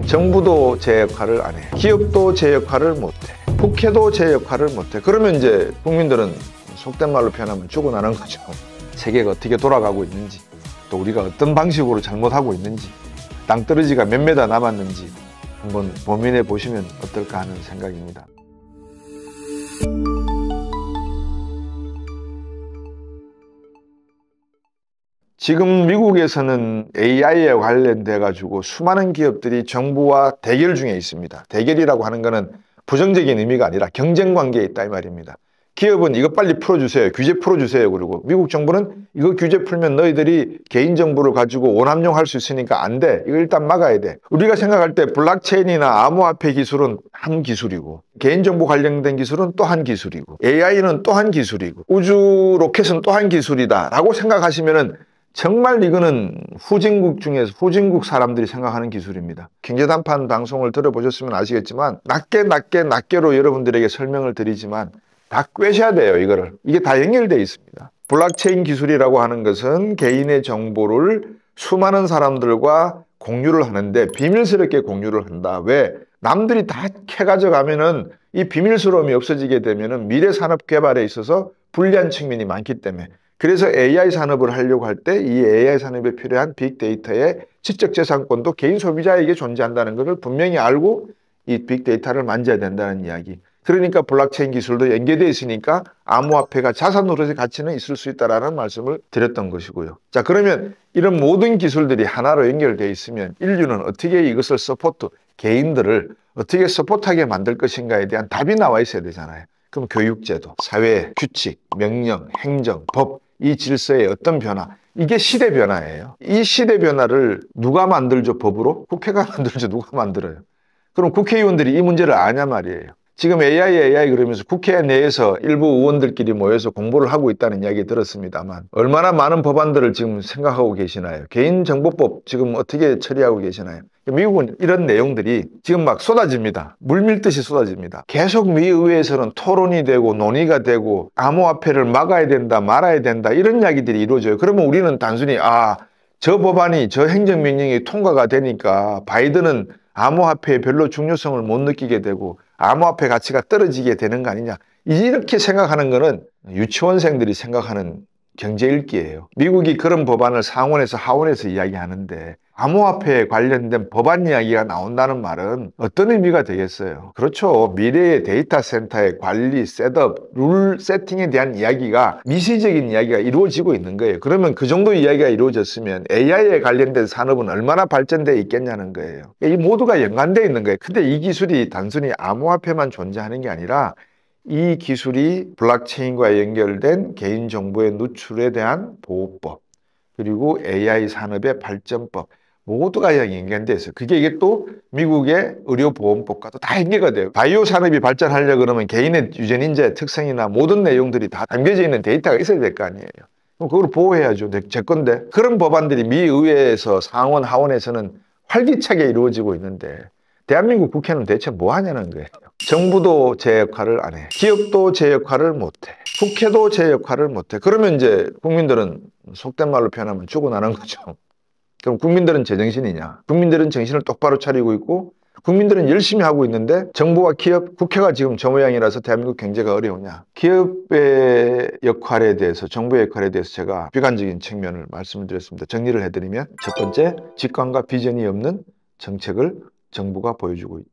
정부도 제 역할을 안 해. 기업도 제 역할을 못 해. 국회도 제 역할을 못 해. 그러면 이제 국민들은 속된 말로 표현하면 죽어나는 거죠. 세계가 어떻게 돌아가고 있는지, 또 우리가 어떤 방식으로 잘못하고 있는지, 땅떨어지가 몇 메다 남았는지 한번 고민해 보시면 어떨까 하는 생각입니다. 지금 미국에서는 AI에 관련돼 가지고 수많은 기업들이 정부와 대결 중에 있습니다. 대결이라고 하는 것은 부정적인 의미가 아니라 경쟁 관계에 있다 이 말입니다. 기업은 이거 빨리 풀어주세요. 규제 풀어주세요. 그리고 미국 정부는 이거 규제 풀면 너희들이 개인정보를 가지고 오남용할 수 있으니까 안 돼. 이거 일단 막아야 돼. 우리가 생각할 때 블록체인이나 암호화폐 기술은 한 기술이고, 개인정보 관련된 기술은 또 한 기술이고, AI는 또 한 기술이고, 우주 로켓은 또 한 기술이다 라고 생각하시면은 정말 이거는 후진국 중에서 후진국 사람들이 생각하는 기술입니다. 경제단판 방송을 들어보셨으면 아시겠지만 낱개로 여러분들에게 설명을 드리지만 다 꿰셔야 돼요. 이거를. 이게 다 연결되어 있습니다. 블록체인 기술이라고 하는 것은 개인의 정보를 수많은 사람들과 공유를 하는데 비밀스럽게 공유를 한다. 왜? 남들이 다 캐가져가면은 이 비밀스러움이 없어지게 되면은 미래 산업 개발에 있어서 불리한 측면이 많기 때문에, 그래서 AI 산업을 하려고 할 때 이 AI 산업에 필요한 빅데이터의 지적재산권도 개인 소비자에게 존재한다는 것을 분명히 알고 이 빅데이터를 만져야 된다는 이야기. 그러니까 블록체인 기술도 연계되어 있으니까 암호화폐가 자산으로서의 가치는 있을 수 있다는 말씀을 드렸던 것이고요. 자, 그러면 이런 모든 기술들이 하나로 연결되어 있으면 인류는 어떻게 이것을 개인들을 어떻게 서포트하게 만들 것인가에 대한 답이 나와 있어야 되잖아요. 그럼 교육제도, 사회, 규칙, 명령, 행정, 법, 이 질서의 어떤 변화, 이게 시대 변화예요. 이 시대 변화를 누가 만들죠? 법으로? 국회가 만들죠? 누가 만들어요? 그럼 국회의원들이 이 문제를 아냐 말이에요. 지금 AI 그러면서 국회 내에서 일부 의원들끼리 모여서 공부를 하고 있다는 이야기 들었습니다만 얼마나 많은 법안들을 지금 생각하고 계시나요? 개인정보법 지금 어떻게 처리하고 계시나요? 미국은 이런 내용들이 지금 막 쏟아집니다. 물밀듯이 쏟아집니다. 계속 미 의회에서는 토론이 되고 논의가 되고 암호화폐를 막아야 된다 말아야 된다 이런 이야기들이 이루어져요. 그러면 우리는 단순히 저 법안이 저 행정명령이 통과가 되니까 바이든은 암호화폐의 별로 중요성을 못 느끼게 되고 암호화폐 가치가 떨어지게 되는 거 아니냐, 이렇게 생각하는 거는 유치원생들이 생각하는 경제 읽기예요. 미국이 그런 법안을 상원에서 하원에서 이야기하는데 암호화폐에 관련된 법안 이야기가 나온다는 말은 어떤 의미가 되겠어요? 그렇죠. 미래의 데이터 센터의 관리, 셋업, 룰 세팅에 대한 이야기가 미시적인 이야기가 이루어지고 있는 거예요. 그러면 그 정도 이야기가 이루어졌으면 AI에 관련된 산업은 얼마나 발전되어 있겠냐는 거예요. 이 모두가 연관되어 있는 거예요. 근데 이 기술이 단순히 암호화폐만 존재하는 게 아니라 이 기술이 블록체인과 연결된 개인정보의 누출에 대한 보호법, 그리고 AI 산업의 발전법, 모두가 연결되어 있어요. 이게 또 미국의 의료보험법과도 다 연계가 돼요. 바이오 산업이 발전하려고 그러면 개인의 유전인재 특성이나 모든 내용들이 다 담겨져 있는 데이터가 있어야 될 거 아니에요. 그럼 그걸 보호해야죠. 제 건데. 그런 법안들이 미 의회에서 상원, 하원에서는 활기차게 이루어지고 있는데 대한민국 국회는 대체 뭐 하냐는 거예요. 정부도 제 역할을 안 해. 기업도 제 역할을 못 해. 국회도 제 역할을 못 해. 그러면 이제 국민들은 속된 말로 표현하면 죽어나는 거죠. 그럼 국민들은 제정신이냐? 국민들은 정신을 똑바로 차리고 있고 국민들은 열심히 하고 있는데 정부와 기업, 국회가 지금 저 모양이라서 대한민국 경제가 어려우냐? 기업의 역할에 대해서, 정부의 역할에 대해서 제가 비관적인 측면을 말씀을 드렸습니다. 정리를 해드리면 첫 번째, 직관과 비전이 없는 정책을 정부가 보여주고 있다.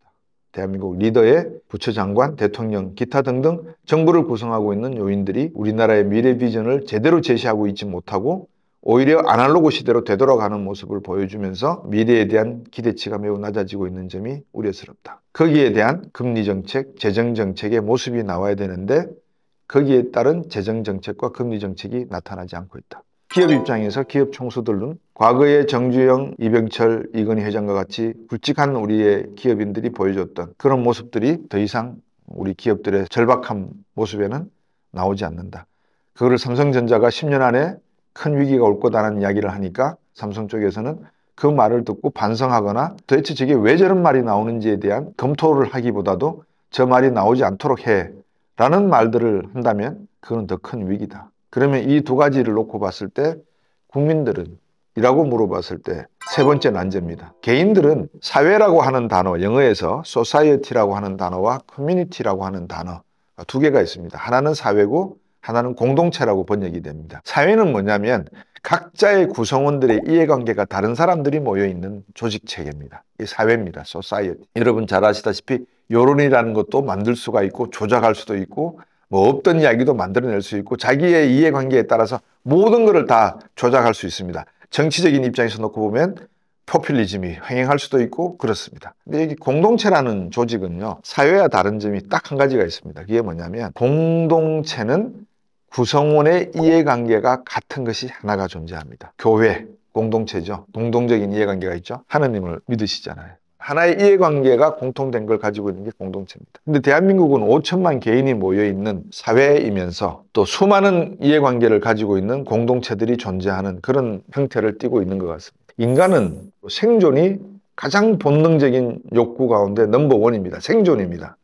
대한민국 리더의 부처장관, 대통령, 기타 등등 정부를 구성하고 있는 요인들이 우리나라의 미래 비전을 제대로 제시하고 있지 못하고 오히려 아날로그 시대로 되돌아가는 모습을 보여주면서 미래에 대한 기대치가 매우 낮아지고 있는 점이 우려스럽다. 거기에 대한 금리정책, 재정정책의 모습이 나와야 되는데 거기에 따른 재정정책과 금리정책이 나타나지 않고 있다. 기업 입장에서 기업 총수들은 과거의 정주영, 이병철, 이건희 회장과 같이 굵직한 우리의 기업인들이 보여줬던 그런 모습들이 더 이상 우리 기업들의 절박한 모습에는 나오지 않는다. 그거를 삼성전자가 10년 안에 큰 위기가 올 거다라는 이야기를 하니까 삼성 쪽에서는 그 말을 듣고 반성하거나 도대체 저게 왜 저런 말이 나오는지에 대한 검토를 하기보다도 저 말이 나오지 않도록 해 라는 말들을 한다면 그건 더 큰 위기다. 그러면 이 두 가지를 놓고 봤을 때 국민들은 이라고 물어봤을 때 세 번째 난제입니다. 개인들은 사회라고 하는 단어, 영어에서 society라고 하는 단어와 community라고 하는 단어 두 개가 있습니다. 하나는 사회고 하나는 공동체라고 번역이 됩니다. 사회는 뭐냐면 각자의 구성원들의 이해관계가 다른 사람들이 모여있는 조직체계입니다. 이 사회입니다. society. 여러분 잘 아시다시피 여론이라는 것도 만들 수가 있고 조작할 수도 있고 뭐 없던 이야기도 만들어낼 수 있고 자기의 이해관계에 따라서 모든 것을 다 조작할 수 있습니다. 정치적인 입장에서 놓고 보면 포퓰리즘이 횡행할 수도 있고 그렇습니다. 근데 여기 공동체라는 조직은요, 사회와 다른 점이 딱 한 가지가 있습니다. 그게 뭐냐면 공동체는 구성원의 이해관계가 같은 것이 하나가 존재합니다. 교회, 공동체죠. 동동적인 이해관계가 있죠. 하느님을 믿으시잖아요. 하나의 이해관계가 공통된 걸 가지고 있는 게 공동체입니다. 근데 대한민국은 5천만 개인이 모여있는 사회이면서 또 수많은 이해관계를 가지고 있는 공동체들이 존재하는 그런 형태를 띠고 있는 것 같습니다. 인간은 생존이 가장 본능적인 욕구 가운데 넘버원입니다. 생존입니다.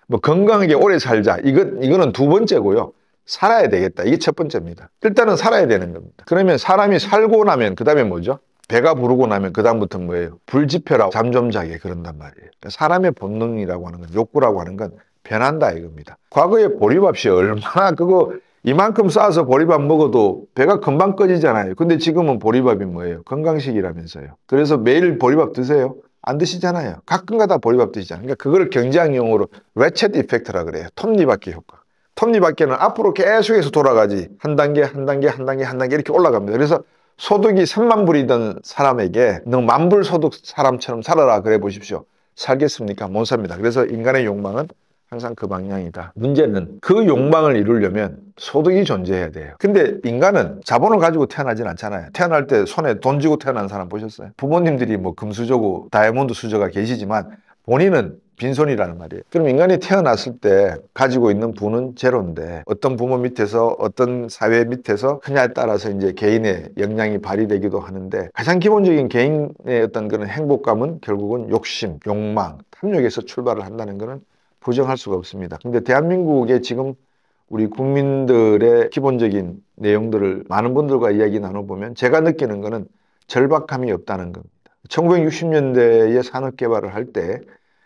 뭐 건강하게 오래 살자. 이거는 두 번째고요. 살아야 되겠다. 이게 첫 번째입니다. 일단은 살아야 되는 겁니다. 그러면 사람이 살고 나면 그 다음에 뭐죠? 배가 부르고 나면 그 다음부터 뭐예요? 불지펴라 잠 좀 자게 그런단 말이에요. 그러니까 사람의 본능이라고 하는 건, 욕구라고 하는 건 변한다 이겁니다. 과거에 보리밥이 얼마나 이만큼 쌓아서 보리밥 먹어도 배가 금방 꺼지잖아요. 근데 지금은 보리밥이 뭐예요? 건강식이라면서요. 그래서 매일 보리밥 드세요? 안 드시잖아요. 가끔가다 보리밥 드시잖아요. 그러니까 그걸 경제학 용어로 레쳇 이펙트라 그래요. 톱니바퀴 효과. 톱니바퀴는 앞으로 계속해서 돌아가지. 한 단계, 한 단계, 한 단계, 한 단계 이렇게 올라갑니다. 그래서 소득이 3만 불이던 사람에게 너 만불 소득 사람처럼 살아라 그래 보십시오. 살겠습니까? 못 삽니다. 그래서 인간의 욕망은 항상 그 방향이다. 문제는 그 욕망을 이루려면 소득이 존재해야 돼요. 근데 인간은 자본을 가지고 태어나진 않잖아요. 태어날 때 손에 돈 쥐고 태어난 사람 보셨어요? 부모님들이 뭐 금수저고 다이아몬드 수저가 계시지만 본인은 빈손이라는 말이에요. 그럼 인간이 태어났을 때 가지고 있는 부는 제로인데 어떤 부모 밑에서 어떤 사회 밑에서 그냐에 따라서 이제 개인의 역량이 발휘되기도 하는데 가장 기본적인 개인의 어떤 그런 행복감은 결국은 욕심, 욕망, 탐욕에서 출발을 한다는 것은 부정할 수가 없습니다. 근데 대한민국의 지금 우리 국민들의 기본적인 내용들을 많은 분들과 이야기 나눠보면 제가 느끼는 거는 절박함이 없다는 겁니다. 1960년대에 산업개발을 할 때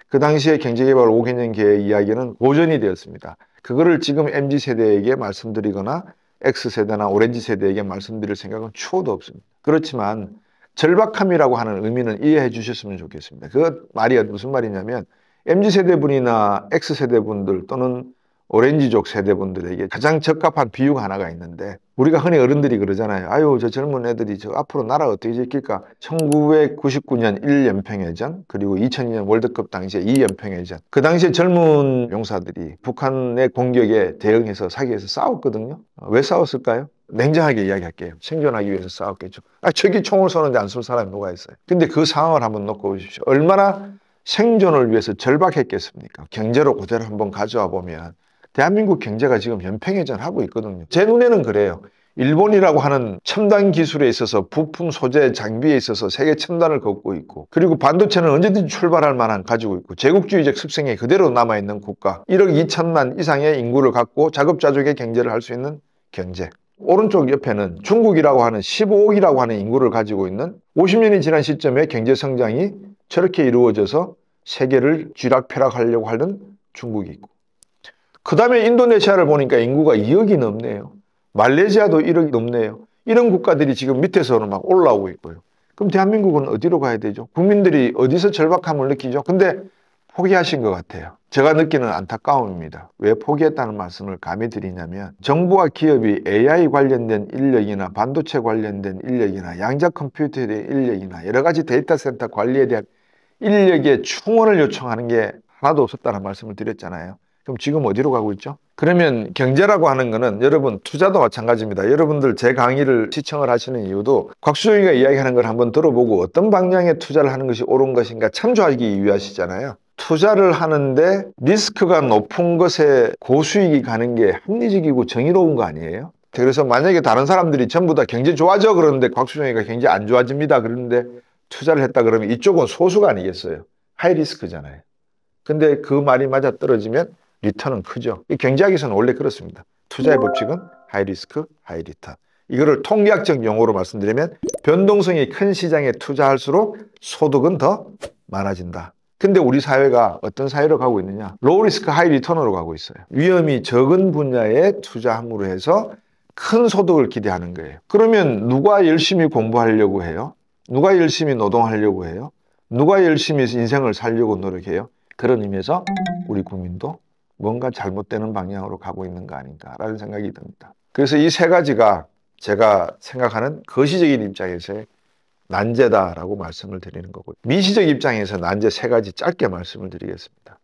그 당시에 경제개발 5개년 계획 이야기는 고전이 되었습니다. 그거를 지금 MZ세대에게 말씀드리거나 X세대나 오렌지세대에게 말씀드릴 생각은 추호도 없습니다. 그렇지만 절박함이라고 하는 의미는 이해해 주셨으면 좋겠습니다. 그 말이 무슨 말이냐면 MZ세대분이나 X세대분들 또는 오렌지족 세대분들에게 가장 적합한 비유가 하나가 있는데 우리가 흔히 어른들이 그러잖아요. 아유 저 젊은 애들이 저 앞으로 나라 어떻게 지킬까? 1999년 1연평해전 그리고 2002년 월드컵 당시에 2연평해전 그 당시에 젊은 용사들이 북한의 공격에 대응해서 사기에서 싸웠거든요. 왜 싸웠을까요? 냉정하게 이야기할게요. 생존하기 위해서 싸웠겠죠. 저기 총을 쏘는데 안 쏠 사람이 누가 있어요? 근데 그 상황을 한번 놓고 보십시오. 얼마나 생존을 위해서 절박했겠습니까? 경제로 그대로 한번 가져와 보면 대한민국 경제가 지금 연평해전 하고 있거든요. 제 눈에는 그래요. 일본이라고 하는 첨단 기술에 있어서 부품 소재 장비에 있어서 세계 첨단을 걷고 있고 그리고 반도체는 언제든지 출발할 만한 가지고 있고 제국주의적 습성이 그대로 남아있는 국가 1억 2천만 이상의 인구를 갖고 자급자족의 경제를 할 수 있는 경제 오른쪽 옆에는 중국이라고 하는 15억이라고 하는 인구를 가지고 있는 50년이 지난 시점에 경제 성장이 저렇게 이루어져서 세계를 쥐락펴락하려고 하는 중국이 있고 그 다음에 인도네시아를 보니까 인구가 2억이 넘네요. 말레이시아도 1억이 넘네요. 이런 국가들이 지금 밑에서는 막 올라오고 있고요. 그럼 대한민국은 어디로 가야 되죠? 국민들이 어디서 절박함을 느끼죠? 근데 포기하신 것 같아요. 제가 느끼는 안타까움입니다. 왜 포기했다는 말씀을 감히 드리냐면 정부와 기업이 AI 관련된 인력이나 반도체 관련된 인력이나 양자 컴퓨터에 대한 인력이나 여러 가지 데이터 센터 관리에 대한 인력의 충원을 요청하는 게 하나도 없었다는 말씀을 드렸잖아요. 그럼 지금 어디로 가고 있죠? 그러면 경제라고 하는 거는 여러분 투자도 마찬가지입니다. 여러분들 제 강의를 시청을 하시는 이유도 곽수종이가 이야기하는 걸 한번 들어보고 어떤 방향의 투자를 하는 것이 옳은 것인가 참조하기 위하시잖아요. 투자를 하는데 리스크가 높은 것에 고수익이 가는 게 합리적이고 정의로운 거 아니에요? 그래서 만약에 다른 사람들이 전부 다 경제 좋아져 그러는데 곽수종이가 경제 안 좋아집니다 그러는데 투자를 했다 그러면 이쪽은 소수가 아니겠어요? 하이 리스크잖아요. 근데 그 말이 맞아 떨어지면 리턴은 크죠. 이 경제학에서는 원래 그렇습니다. 투자의 법칙은 하이 리스크, 하이 리턴. 이거를 통계학적 용어로 말씀드리면 변동성이 큰 시장에 투자할수록 소득은 더 많아진다. 근데 우리 사회가 어떤 사회로 가고 있느냐? 로우 리스크 하이 리턴으로 가고 있어요. 위험이 적은 분야에 투자함으로 해서 큰 소득을 기대하는 거예요. 그러면 누가 열심히 공부하려고 해요? 누가 열심히 노동하려고 해요? 누가 열심히 인생을 살려고 노력해요? 그런 의미에서 우리 국민도 뭔가 잘못되는 방향으로 가고 있는 거 아닌가라는 생각이 듭니다. 그래서 이 세 가지가 제가 생각하는 거시적인 입장에서의 난제다라고 말씀을 드리는 거고요. 미시적 입장에서 난제 세 가지 짧게 말씀을 드리겠습니다.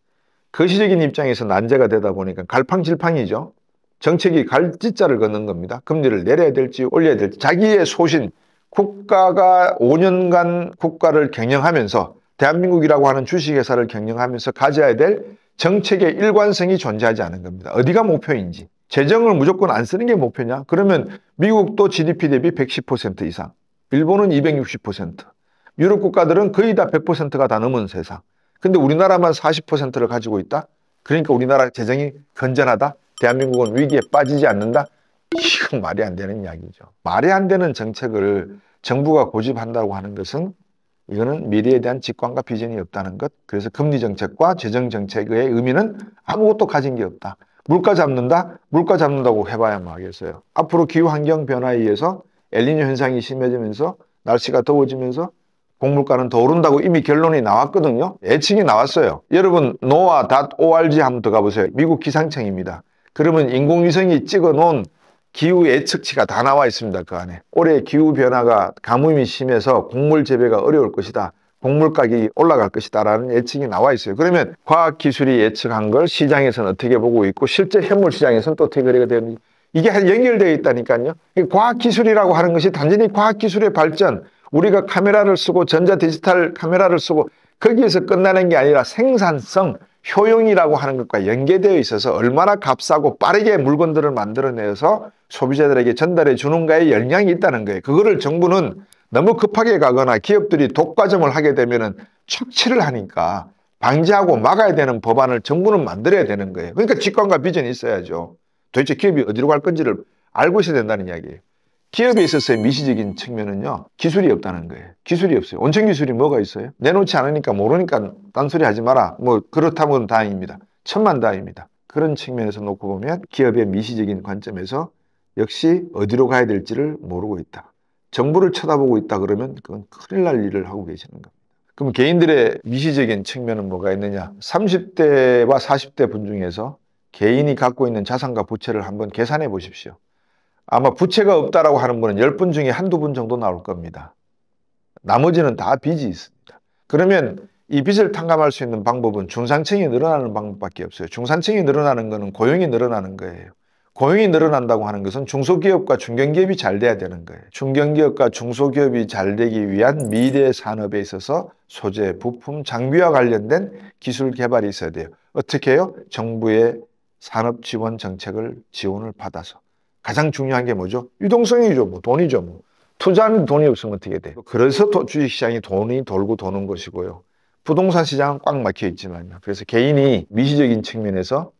거시적인 입장에서 난제가 되다 보니까 갈팡질팡이죠. 정책이 갈짓자를 걷는 겁니다. 금리를 내려야 될지 올려야 될지 자기의 소신, 국가가 5년간 국가를 경영하면서 대한민국이라고 하는 주식회사를 경영하면서 가져야 될 정책의 일관성이 존재하지 않은 겁니다. 어디가 목표인지. 재정을 무조건 안 쓰는 게 목표냐? 그러면 미국도 GDP 대비 110% 이상, 일본은 260%, 유럽 국가들은 거의 다 100%가 다 넘은 세상. 근데 우리나라만 40%를 가지고 있다? 그러니까 우리나라 재정이 건전하다? 대한민국은 위기에 빠지지 않는다? 이건 말이 안 되는 이야기죠. 말이 안 되는 정책을 정부가 고집한다고 하는 것은 이거는 미래에 대한 직관과 비전이 없다는 것. 그래서 금리 정책과 재정 정책의 의미는 아무것도 가진 게 없다. 물가 잡는다? 물가 잡는다고 해봐야 뭐 하겠어요. 앞으로 기후환경 변화에 의해서 엘니뇨 현상이 심해지면서 날씨가 더워지면서 곡물가는 더 오른다고 이미 결론이 나왔거든요. 예측이 나왔어요. 여러분 noaa.org 한번 들어가 보세요. 미국 기상청입니다. 그러면 인공위성이 찍어놓은 기후 예측치가 다 나와 있습니다. 그 안에. 올해 기후변화가 가뭄이 심해서 곡물 재배가 어려울 것이다. 곡물 가격이 올라갈 것이다 라는 예측이 나와 있어요. 그러면 과학기술이 예측한 걸 시장에서는 어떻게 보고 있고 실제 현물 시장에서는 또 어떻게 거래가 되는지 이게 연결되어 있다니까요. 과학기술이라고 하는 것이 단순히 과학기술의 발전, 우리가 카메라를 쓰고 전자 디지털 카메라를 쓰고 거기에서 끝나는 게 아니라 생산성, 효용이라고 하는 것과 연계되어 있어서 얼마나 값싸고 빠르게 물건들을 만들어내서 소비자들에게 전달해 주는가에 영향이 있다는 거예요. 그거를 정부는 너무 급하게 가거나 기업들이 독과점을 하게 되면은 착취를 하니까 방지하고 막아야 되는 법안을 정부는 만들어야 되는 거예요. 그러니까 직관과 비전이 있어야죠. 도대체 기업이 어디로 갈 건지를 알고 있어야 된다는 이야기예요. 기업에 있어서의 미시적인 측면은요, 기술이 없다는 거예요. 기술이 없어요. 온천 기술이 뭐가 있어요? 내놓지 않으니까 모르니까 딴소리 하지 마라. 뭐 그렇다면 다행입니다. 천만다행입니다. 그런 측면에서 놓고 보면 기업의 미시적인 관점에서 역시 어디로 가야 될지를 모르고 있다. 정부를 쳐다보고 있다 그러면 그건 큰일 날 일을 하고 계시는 겁니다. 그럼 개인들의 미시적인 측면은 뭐가 있느냐? 30대와 40대 분 중에서 개인이 갖고 있는 자산과 부채를 한번 계산해 보십시오. 아마 부채가 없다라고 하는 분은 10분 중에 한두 분 정도 나올 겁니다. 나머지는 다 빚이 있습니다. 그러면 이 빚을 탕감할 수 있는 방법은 중산층이 늘어나는 방법밖에 없어요. 중산층이 늘어나는 것은 고용이 늘어나는 거예요. 고용이 늘어난다고 하는 것은 중소기업과 중견기업이 잘 돼야 되는 거예요. 중견기업과 중소기업이 잘 되기 위한 미래 산업에 있어서 소재, 부품, 장비와 관련된 기술 개발이 있어야 돼요. 어떻게 해요? 정부의 산업 지원 정책을 지원을 받아서. 가장 중요한 게 뭐죠? 유동성이죠. 뭐 돈이죠. 뭐. 투자하는 돈이 없으면 어떻게 돼요? 그래서 주식시장이 돈이 돌고 도는 것이고요. 부동산 시장은 꽉 막혀 있지만요. 그래서 개인이 미시적인 측면에서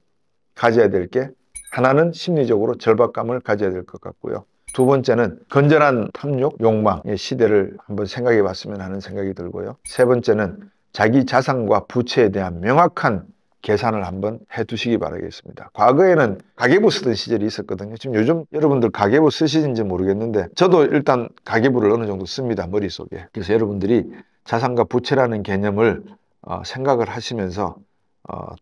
가져야 될 게 하나는 심리적으로 절박감을 가져야 될 것 같고요. 두 번째는 건전한 탐욕, 욕망의 시대를 한번 생각해 봤으면 하는 생각이 들고요. 세 번째는 자기 자산과 부채에 대한 명확한 계산을 한번 해두시기 바라겠습니다. 과거에는 가계부 쓰던 시절이 있었거든요. 지금 요즘 여러분들 가계부 쓰시는지 모르겠는데 저도 일단 가계부를 어느 정도 씁니다. 머릿속에. 그래서 여러분들이 자산과 부채라는 개념을 생각을 하시면서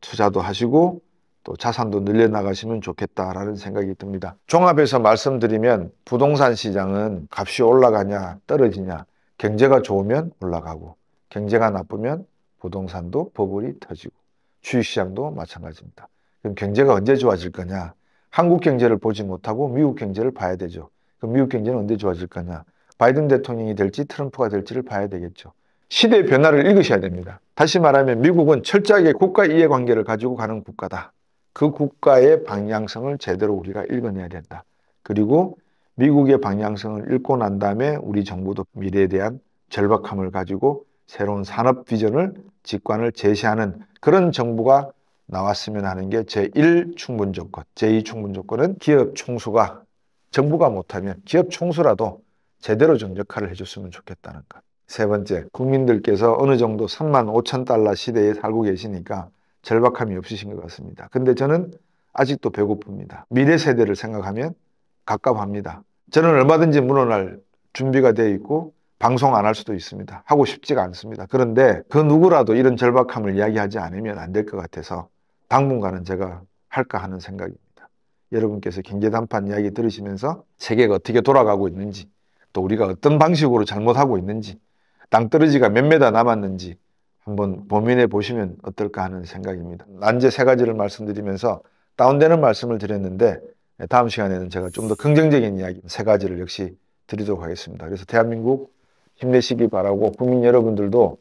투자도 하시고 또 자산도 늘려나가시면 좋겠다라는 생각이 듭니다. 종합해서 말씀드리면 부동산 시장은 값이 올라가냐 떨어지냐, 경제가 좋으면 올라가고 경제가 나쁘면 부동산도 버블이 터지고 주식시장도 마찬가지입니다. 그럼 경제가 언제 좋아질 거냐? 한국 경제를 보지 못하고 미국 경제를 봐야 되죠. 그럼 미국 경제는 언제 좋아질 거냐? 바이든 대통령이 될지 트럼프가 될지를 봐야 되겠죠. 시대의 변화를 읽으셔야 됩니다. 다시 말하면 미국은 철저하게 국가 이해관계를 가지고 가는 국가다. 그 국가의 방향성을 제대로 우리가 읽어내야 된다. 그리고 미국의 방향성을 읽고 난 다음에 우리 정부도 미래에 대한 절박함을 가지고 새로운 산업 비전을 직관을 제시하는 그런 정부가 나왔으면 하는 게 제1 충분 조건. 제2 충분 조건은 기업 총수가 정부가 못하면 기업 총수라도 제대로 좀 역할을 해줬으면 좋겠다는 것. 세 번째, 국민들께서 어느 정도 35,000달러 시대에 살고 계시니까 절박함이 없으신 것 같습니다. 근데 저는 아직도 배고픕니다. 미래 세대를 생각하면 갑갑합니다. 저는 얼마든지 물러날 준비가 되어 있고 방송 안 할 수도 있습니다. 하고 싶지가 않습니다. 그런데 그 누구라도 이런 절박함을 이야기하지 않으면 안 될 것 같아서 당분간은 제가 할까 하는 생각입니다. 여러분께서 경제담판 이야기 들으시면서 세계가 어떻게 돌아가고 있는지, 또 우리가 어떤 방식으로 잘못하고 있는지, 땅떨어지가 몇 메다 남았는지 한번 고민해 보시면 어떨까 하는 생각입니다. 난제 세 가지를 말씀드리면서 다운되는 말씀을 드렸는데, 다음 시간에는 제가 좀 더 긍정적인 이야기 세 가지를 역시 드리도록 하겠습니다. 그래서 대한민국 힘내시기 바라고, 국민 여러분들도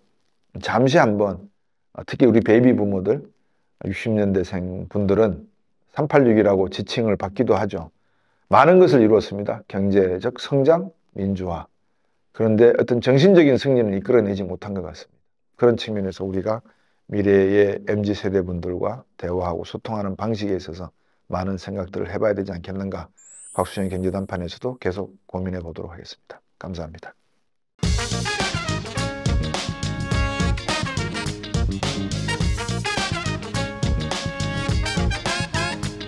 잠시 한번, 특히 우리 베이비 부모들 60년대생 분들은 386이라고 지칭을 받기도 하죠. 많은 것을 이루었습니다. 경제적 성장, 민주화. 그런데 어떤 정신적인 승리는 이끌어내지 못한 것 같습니다. 그런 측면에서 우리가 미래의 MZ세대 분들과 대화하고 소통하는 방식에 있어서 많은 생각들을 해봐야 되지 않겠는가. 곽수영 경제담판에서도 계속 고민해 보도록 하겠습니다. 감사합니다.